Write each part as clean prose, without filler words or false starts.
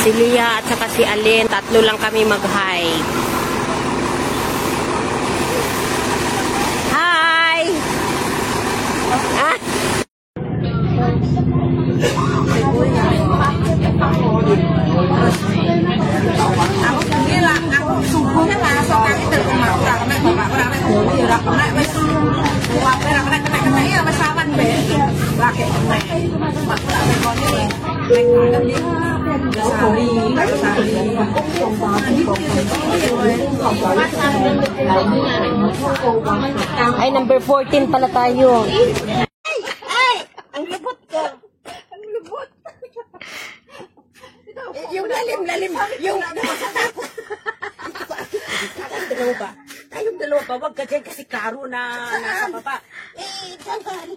Si Lia at saka si Alin, tatlo lang kami mag-hike. Hi! Ah! Ay, number 14 pala tayo. Ay! Ang lubot ka. Ang lubot. Yung lalim. Yung nakatakot. Kayong dalawa ba? Wag ka dyan kasi klaro na nasa baba. Eh, tangan.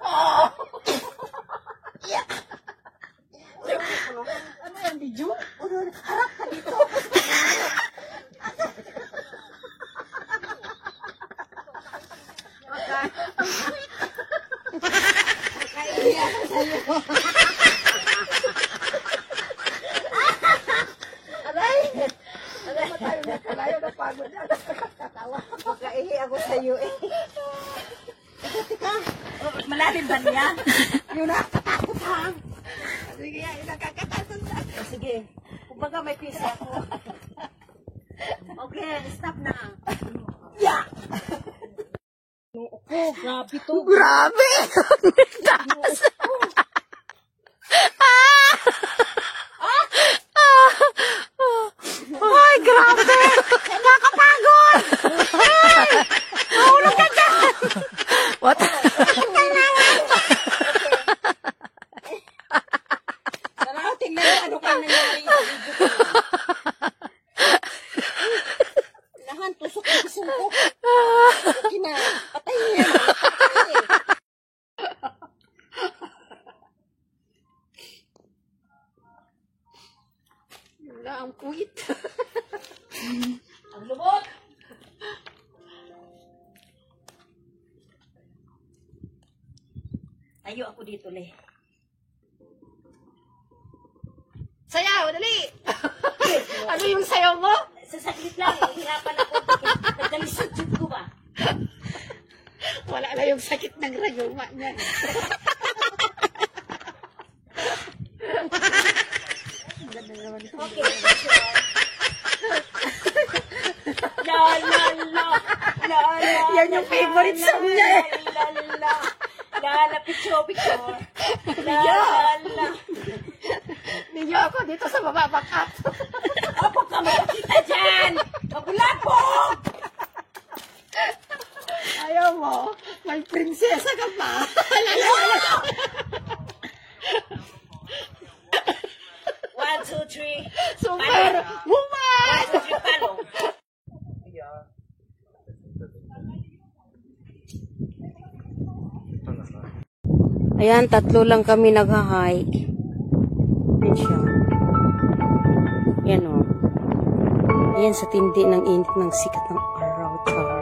Oh. Yeah. Ano yan, video? Harap ka dito. Kaya sa'yo. Aray! Nakalayo na pagod na. Nakakatawa. Makaihi ako sa'yo eh. Teka, malalim ba niya? Yung nakakatakot ha? Sige, nakakatakot na. Sige, kumbaga may pisa ako. Okay, stop na. Yeah! Oh, grabe to. Grabe! Ay, grabe! Nakakapagod! Mahulog ka dyan! What? Tara, tingnan mo ano ka nangyari sa video ko. Lahan, tusok ang sumpok. Kina, patay niya. Wala ang puwit. Ang lubot. Tayo ako dito, Le. Sayaw, dali! Ano yung sayaw mo? Sa saglit lang, hirapan ako. Nagdalisod ko ba? Wala na yung sakit ng rayuma niya. Okay, sure. Yan yung favorite song niya. Picture. Ninyo ako dito sa baba, baka. Apo ka makikita dyan! Magulapog! Ayaw mo, may prinsesa ka pa. One, two, three. Super woman! 1, 2, 3, palong. Ayan, tatlo lang kami nag-hike. Ayan siya. Ayan o. Ayan sa tindi ng init ng sikat ng araw. Char.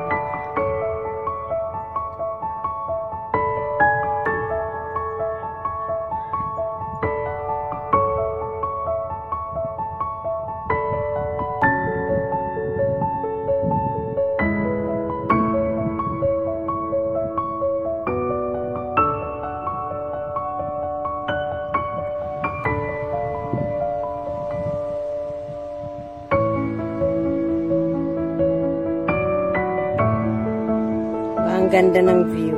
Ang ganda ng view.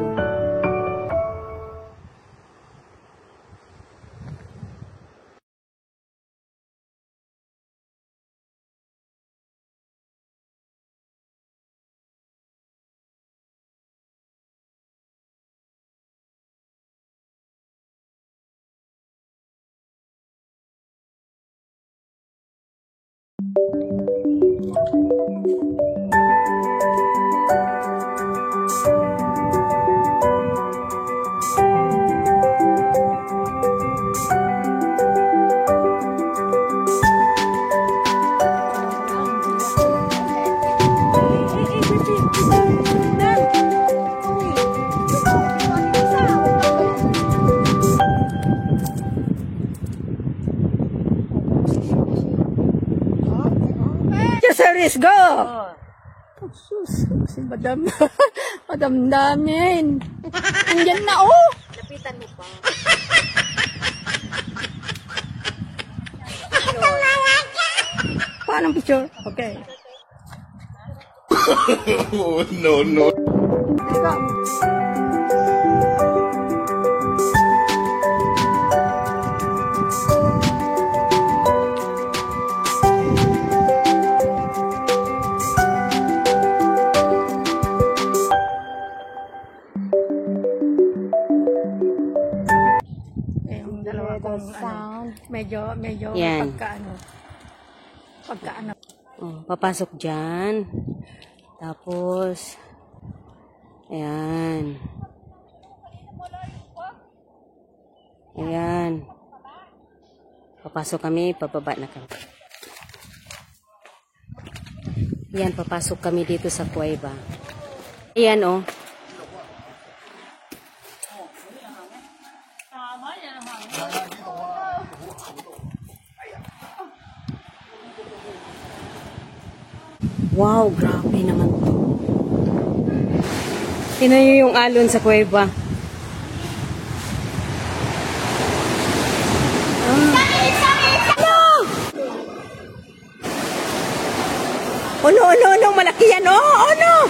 Iris, go! Oh. Sus, si Madam. Madam namin. Andyan na, oh! Lapitan mo pa. Paano picture? Okay. Oh, no, no. Let's go. Yung dalawa kong medyo Yan. pagkaano. Oh, papasok dyan. Tapos, ayan. Ayan. Papasok kami, pababa na kami. Ayan, papasok kami dito sa kuweba. Ayan, oh. Wow, grabe naman to. Tingnan nyo yung alon sa kuweba. Oh no, malaki yan. Oh no!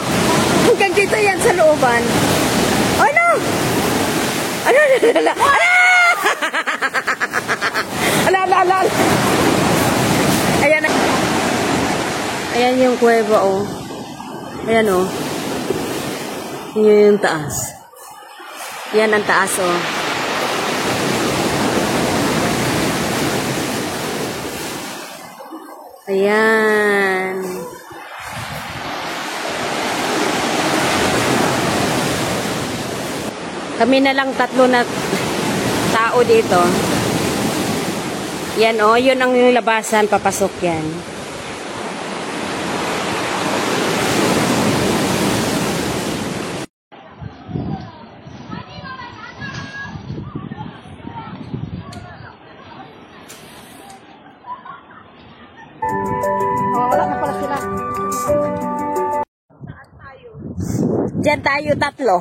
Hanggang dito yan sa looban. Oh no! Ala! Ayan. Ayan yung kuweba, oh. Ayan, oh. Yun yung taas. Yan ang taas, oh. Ayan. Kami na lang tatlo na tao dito. Yan, oh. Yun ang labasan. Papasok yan. Oh, wala na pala sila. Diyan tayo tatlo.